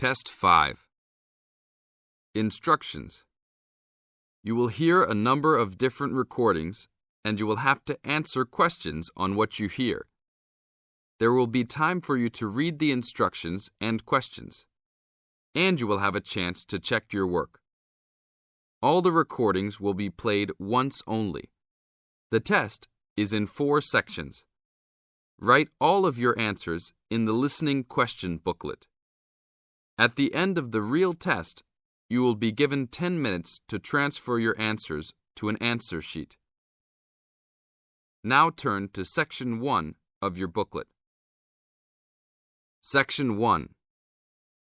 Test 5. Instructions. You will hear a number of different recordings, and you will have to answer questions on what you hear. There will be time for you to read the instructions and questions, and you will have a chance to check your work. All the recordings will be played once only. The test is in 4 sections. Write all of your answers in the listening question booklet. At the end of the real test, you will be given 10 minutes to transfer your answers to an answer sheet. Now turn to Section 1 of your booklet. Section 1.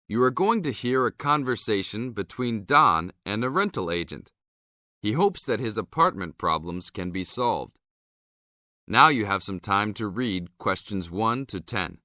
You are going to hear a conversation between Don and a rental agent. He hopes that his apartment problems can be solved. Now you have some time to read questions 1 to 10.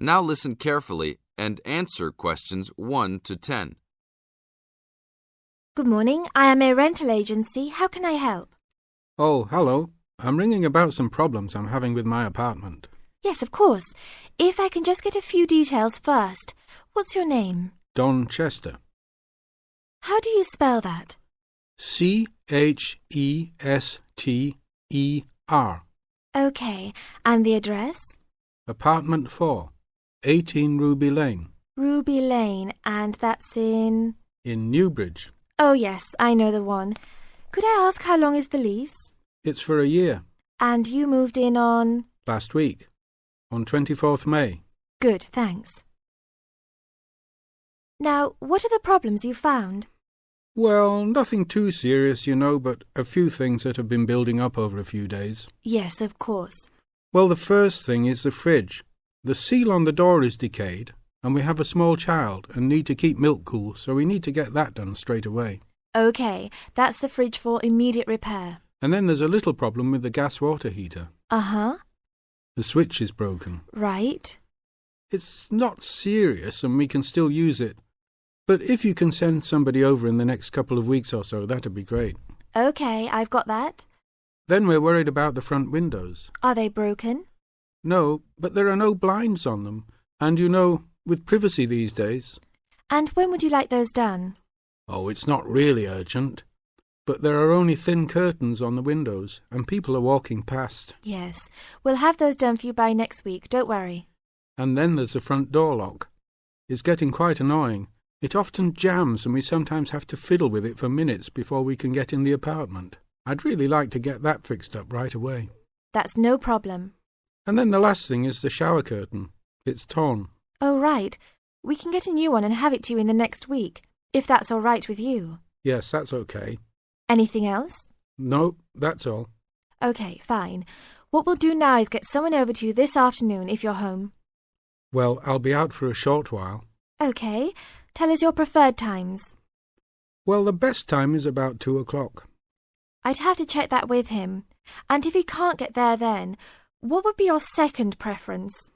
Now listen carefully and answer questions 1 to 10. Good morning. I am a rental agency. How can I help? Oh, hello. I'm ringing about some problems I'm having with my apartment. Yes, of course. If I can just get a few details first. What's your name? Don Chester. How do you spell that? Chester. Okay. And the address? Apartment 4, 18 Ruby Lane. Ruby Lane. And that's in Newbridge. Oh, yes, I know the one. Could I ask how long is the lease? It's for a year. And you moved in on? Last week, on 24th May. Good, thanks. Now, what are the problems you found? Well, nothing too serious, but a few things that have been building up over a few days. Yes, of course. Well, the first thing is the fridge. The seal on the door is decayed, and we have a small child and need to keep milk cool, so we need to get that done straight away. Okay, that's the fridge for immediate repair. And then there's a little problem with the gas water heater. Uh-huh. The switch is broken. Right. It's not serious and we can still use it. But if you can send somebody over in the next couple of weeks or so, that'd be great. Okay, I've got that. Then we're worried about the front windows. Are they broken? No, but there are no blinds on them. And with privacy these days. And when would you like those done? Oh, it's not really urgent. But there are only thin curtains on the windows, and people are walking past. Yes, we'll have those done for you by next week, don't worry. And then there's the front door lock. It's getting quite annoying. It often jams and we sometimes have to fiddle with it for minutes before we can get in the apartment. I'd really like to get that fixed up right away. That's no problem. And then the last thing is the shower curtain. It's torn. Oh, right. We can get a new one and have it to you in the next week, if that's all right with you. Yes, that's okay. Anything else? No, that's all. Okay, fine. What we'll do now is get someone over to you this afternoon if you're home. Well, I'll be out for a short while. Okay. Tell us your preferred times. Well, the best time is about 2 o'clock. I'd have to check that with him. And if he can't get there then, what would be your second preference?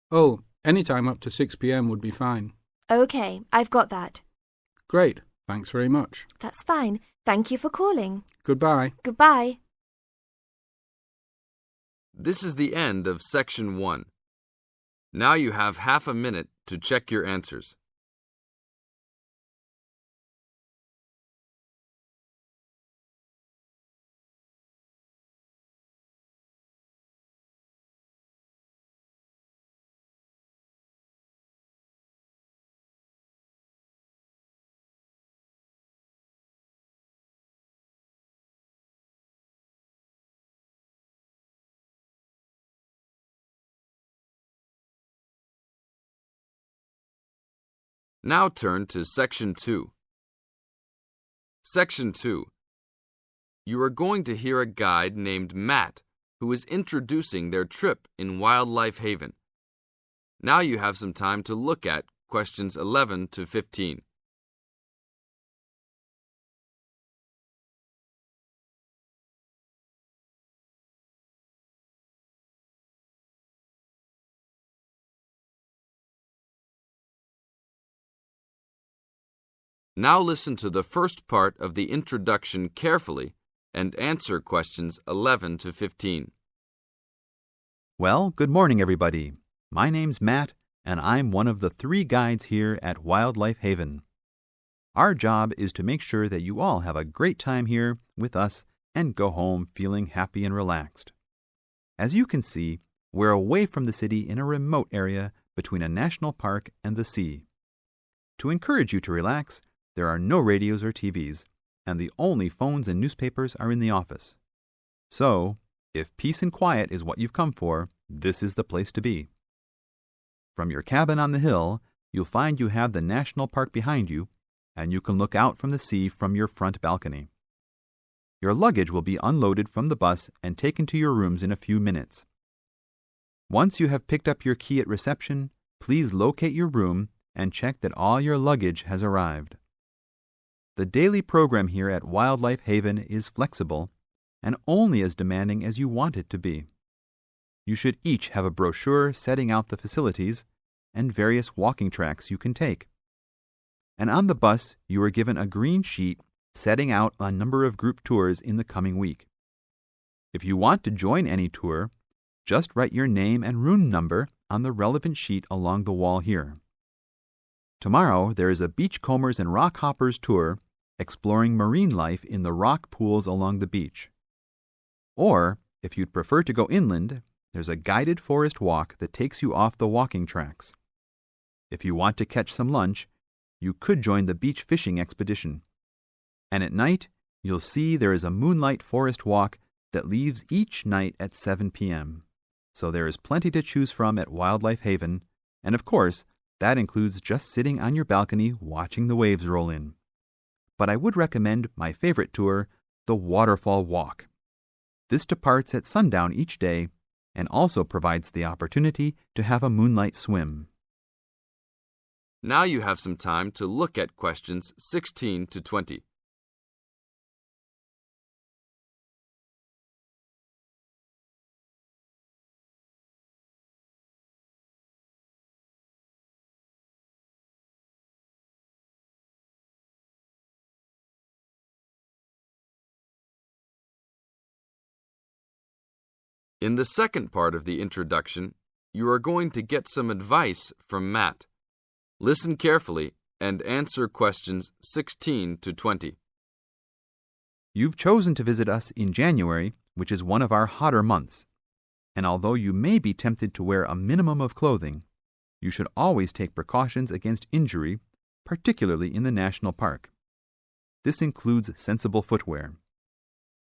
Oh, any time up to 6 p.m. would be fine. Okay, I've got that. Great. Thanks very much. That's fine. Thank you for calling. Goodbye. Goodbye. This is the end of Section 1. Now you have half a minute to check your answers. Now turn to Section 2. Section 2. You are going to hear a guide named Matt who is introducing their trip in Wildlife Haven. Now you have some time to look at questions 11 to 15. Now listen to the first part of the introduction carefully and answer questions 11 to 15. Well, good morning, everybody. My name's Matt, and I'm one of the 3 guides here at Wildlife Haven. Our job is to make sure that you all have a great time here with us and go home feeling happy and relaxed. As you can see, we're away from the city in a remote area between a national park and the sea. To encourage you to relax, there are no radios or TVs, and the only phones and newspapers are in the office. So, if peace and quiet is what you've come for, this is the place to be. From your cabin on the hill, you'll find you have the national park behind you, and you can look out from the sea from your front balcony. Your luggage will be unloaded from the bus and taken to your rooms in a few minutes. Once you have picked up your key at reception, please locate your room and check that all your luggage has arrived. The daily program here at Wildlife Haven is flexible and only as demanding as you want it to be. You should each have a brochure setting out the facilities and various walking tracks you can take. And on the bus, you are given a green sheet setting out a number of group tours in the coming week. If you want to join any tour, just write your name and room number on the relevant sheet along the wall here. Tomorrow, there is a Beachcombers and Rock Hoppers tour exploring marine life in the rock pools along the beach. Or, if you'd prefer to go inland, there's a guided forest walk that takes you off the walking tracks. If you want to catch some lunch, you could join the beach fishing expedition. And at night, you'll see there is a moonlight forest walk that leaves each night at 7 p.m. So there is plenty to choose from at Wildlife Haven, and of course, that includes just sitting on your balcony watching the waves roll in. But I would recommend my favorite tour, the Waterfall Walk. This departs at sundown each day and also provides the opportunity to have a moonlight swim. Now you have some time to look at questions 16 to 20. In the second part of the introduction, you are going to get some advice from Matt. Listen carefully and answer questions 16 to 20. You've chosen to visit us in January, which is one of our hotter months. And although you may be tempted to wear a minimum of clothing, you should always take precautions against injury, particularly in the national park. This includes sensible footwear.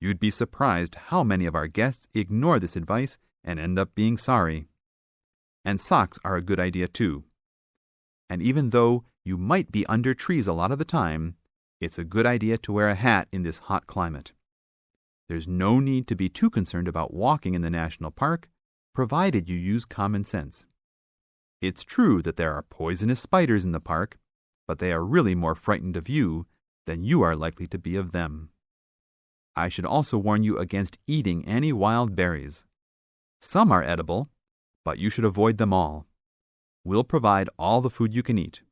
You'd be surprised how many of our guests ignore this advice and end up being sorry. And socks are a good idea too. And even though you might be under trees a lot of the time, it's a good idea to wear a hat in this hot climate. There's no need to be too concerned about walking in the national park, provided you use common sense. It's true that there are poisonous spiders in the park, but they are really more frightened of you than you are likely to be of them. I should also warn you against eating any wild berries. Some are edible, but you should avoid them all. We'll provide all the food you can eat.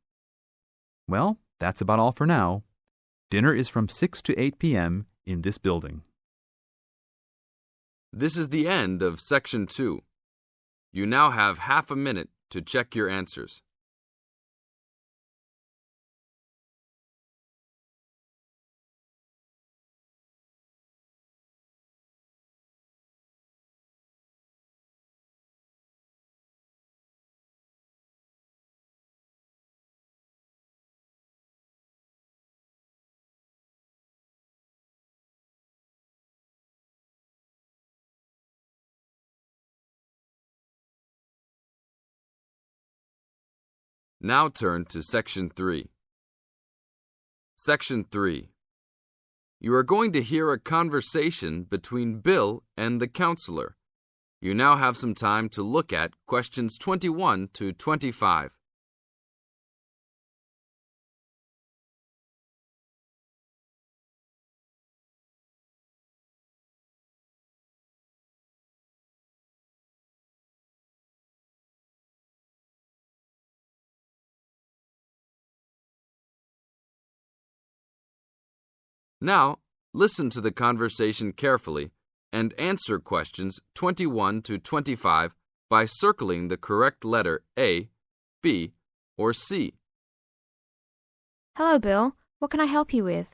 Well, that's about all for now. Dinner is from 6 to 8 p.m. in this building. This is the end of Section 2. You now have half a minute to check your answers. Now turn to Section 3. Section 3. You are going to hear a conversation between Bill and the counselor. You now have some time to look at questions 21 to 25. Now, listen to the conversation carefully and answer questions 21 to 25 by circling the correct letter A, B, or C. Hello, Bill. What can I help you with?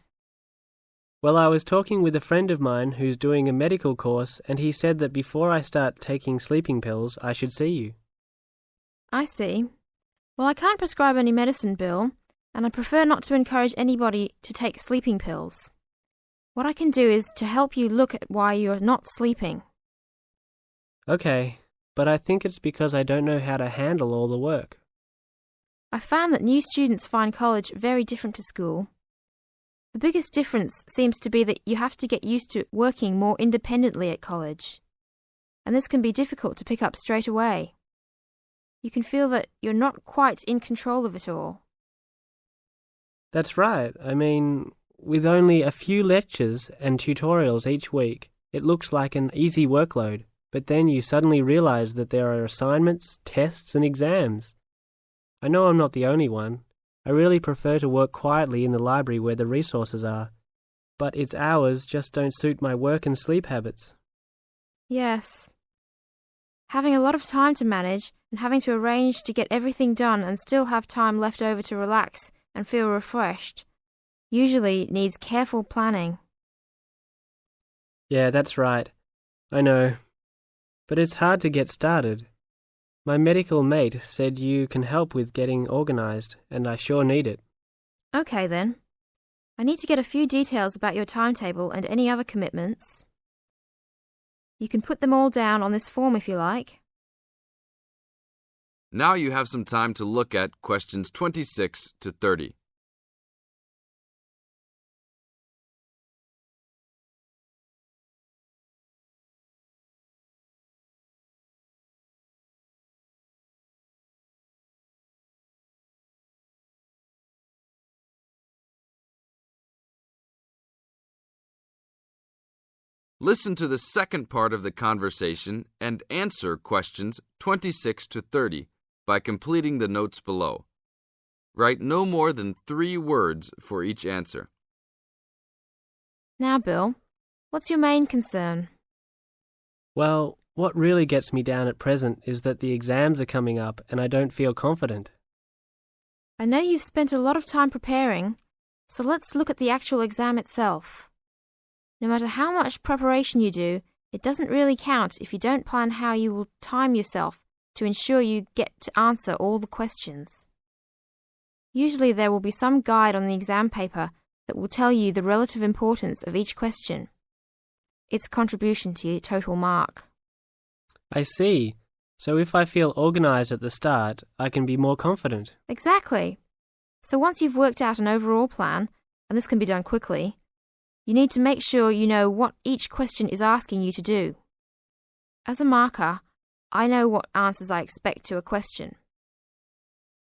Well, I was talking with a friend of mine who's doing a medical course, and he said that before I start taking sleeping pills, I should see you. I see. Well, I can't prescribe any medicine, Bill, and I prefer not to encourage anybody to take sleeping pills. What I can do is to help you look at why you're not sleeping. Okay, but I think it's because I don't know how to handle all the work. I found that new students find college very different to school. The biggest difference seems to be that you have to get used to working more independently at college. And this can be difficult to pick up straight away. You can feel that you're not quite in control of it all. That's right. I mean, with only a few lectures and tutorials each week, it looks like an easy workload, but then you suddenly realize that there are assignments, tests, and exams. I know I'm not the only one. I really prefer to work quietly in the library where the resources are, but its hours just don't suit my work and sleep habits. Yes. Having a lot of time to manage and having to arrange to get everything done and still have time left over to relax and feel refreshed usually needs careful planning. Yeah, that's right. I know. But it's hard to get started. My medical mate said you can help with getting organized, and I sure need it. Okay then. I need to get a few details about your timetable and any other commitments. You can put them all down on this form if you like. Now you have some time to look at questions 26 to 30. Listen to the second part of the conversation and answer questions 26 to 30 by completing the notes below. Write no more than 3 words for each answer. Now, Bill, what's your main concern? Well, what really gets me down at present is that the exams are coming up and I don't feel confident. I know you've spent a lot of time preparing, so let's look at the actual exam itself. No matter how much preparation you do, it doesn't really count if you don't plan how you will time yourself to ensure you get to answer all the questions. Usually there will be some guide on the exam paper that will tell you the relative importance of each question, its contribution to your total mark. I see. So if I feel organized at the start, I can be more confident. Exactly. So once you've worked out an overall plan, and this can be done quickly, you need to make sure you know what each question is asking you to do. As a marker, I know what answers I expect to a question.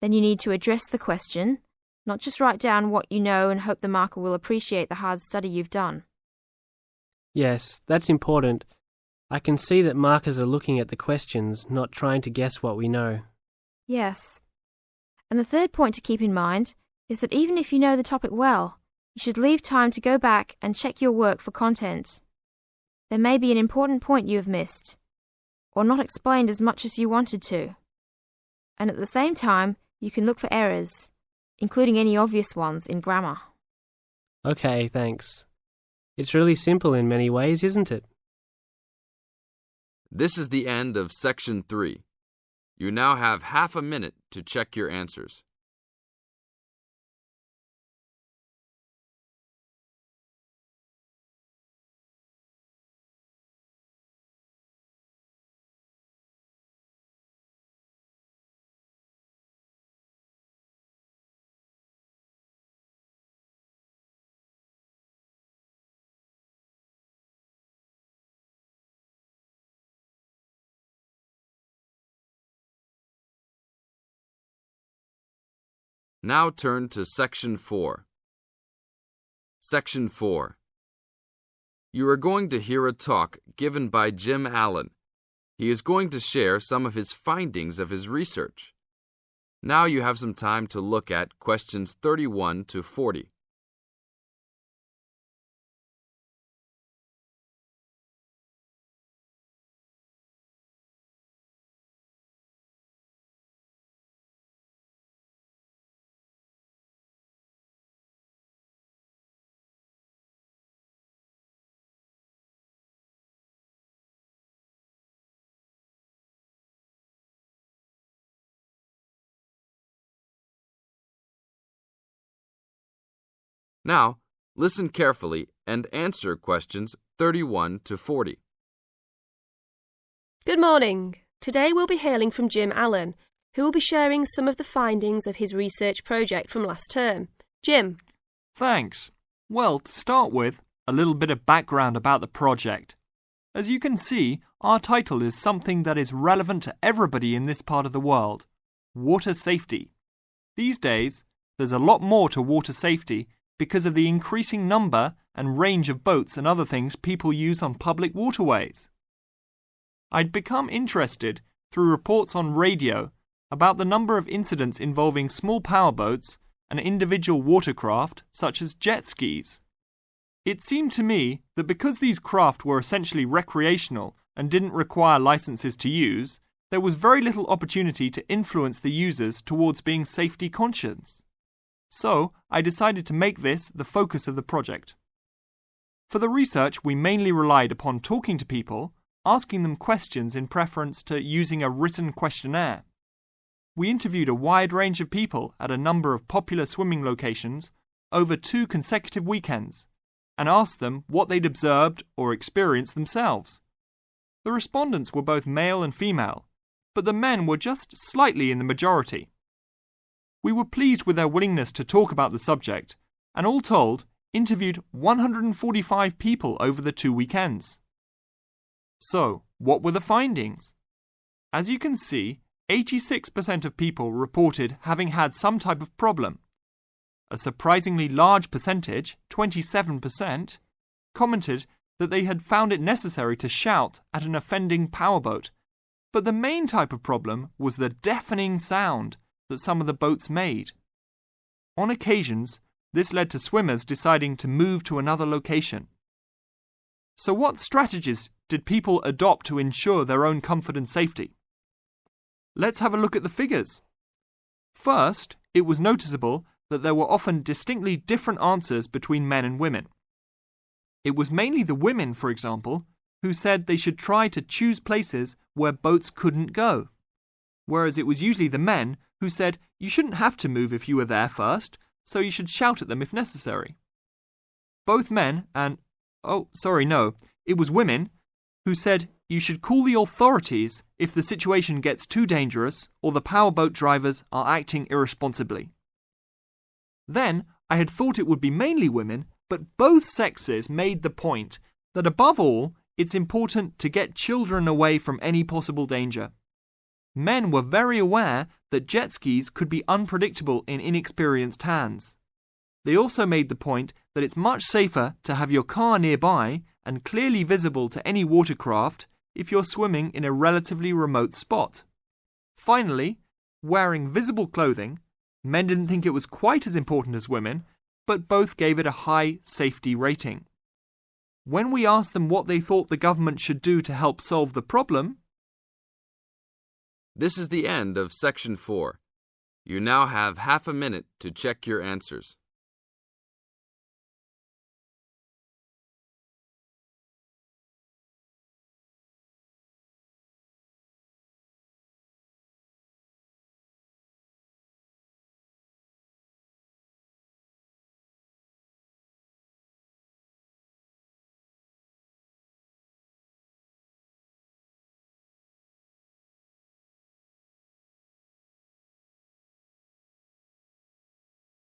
Then you need to address the question, not just write down what you know and hope the marker will appreciate the hard study you've done. Yes, that's important. I can see that markers are looking at the questions, not trying to guess what we know. Yes. And the third point to keep in mind is that even if you know the topic well, you should leave time to go back and check your work for content. There may be an important point you have missed, or not explained as much as you wanted to. And at the same time, you can look for errors, including any obvious ones in grammar. Okay, thanks. It's really simple in many ways, isn't it? This is the end of Section 3. You now have half a minute to check your answers. Now turn to Section 4. Section 4. You are going to hear a talk given by Jim Allen. He is going to share some of his findings of his research. Now you have some time to look at questions 31 to 40. Now, listen carefully and answer questions 31 to 40. Good morning. Today we'll be hearing from Jim Allen, who will be sharing some of the findings of his research project from last term. Jim. Thanks. Well, to start with, a little bit of background about the project. As you can see, our title is something that is relevant to everybody in this part of the world: water safety. These days, there's a lot more to water safety because of the increasing number and range of boats and other things people use on public waterways. I'd become interested through reports on radio about the number of incidents involving small powerboats and individual watercraft such as jet skis. It seemed to me that because these craft were essentially recreational and didn't require licenses to use, there was very little opportunity to influence the users towards being safety conscious. So, I decided to make this the focus of the project. For the research, we mainly relied upon talking to people, asking them questions in preference to using a written questionnaire. We interviewed a wide range of people at a number of popular swimming locations over 2 consecutive weekends and asked them what they'd observed or experienced themselves. The respondents were both male and female, but the men were just slightly in the majority. We were pleased with their willingness to talk about the subject and all told interviewed 145 people over the 2 weekends. So, what were the findings? As you can see, 86% of people reported having had some type of problem. A surprisingly large percentage, 27%, commented that they had found it necessary to shout at an offending powerboat. But the main type of problem was the deafening sound that some of the boats made. On occasions, this led to swimmers deciding to move to another location. So what strategies did people adopt to ensure their own comfort and safety? Let's have a look at the figures. First, it was noticeable that there were often distinctly different answers between men and women. It was mainly the women, for example, who said they should try to choose places where boats couldn't go, whereas it was usually the men who said you shouldn't have to move if you were there first, so you should shout at them if necessary. Both men and, it was women who said you should call the authorities if the situation gets too dangerous or the powerboat drivers are acting irresponsibly. Then, I had thought it would be mainly women, but both sexes made the point that above all, it's important to get children away from any possible danger. Men were very aware that jet skis could be unpredictable in inexperienced hands. They also made the point that it's much safer to have your car nearby and clearly visible to any watercraft if you're swimming in a relatively remote spot. Finally, wearing visible clothing, men didn't think it was quite as important as women, but both gave it a high safety rating. When we asked them what they thought the government should do to help solve the problem. This is the end of Section 4. You now have half a minute to check your answers.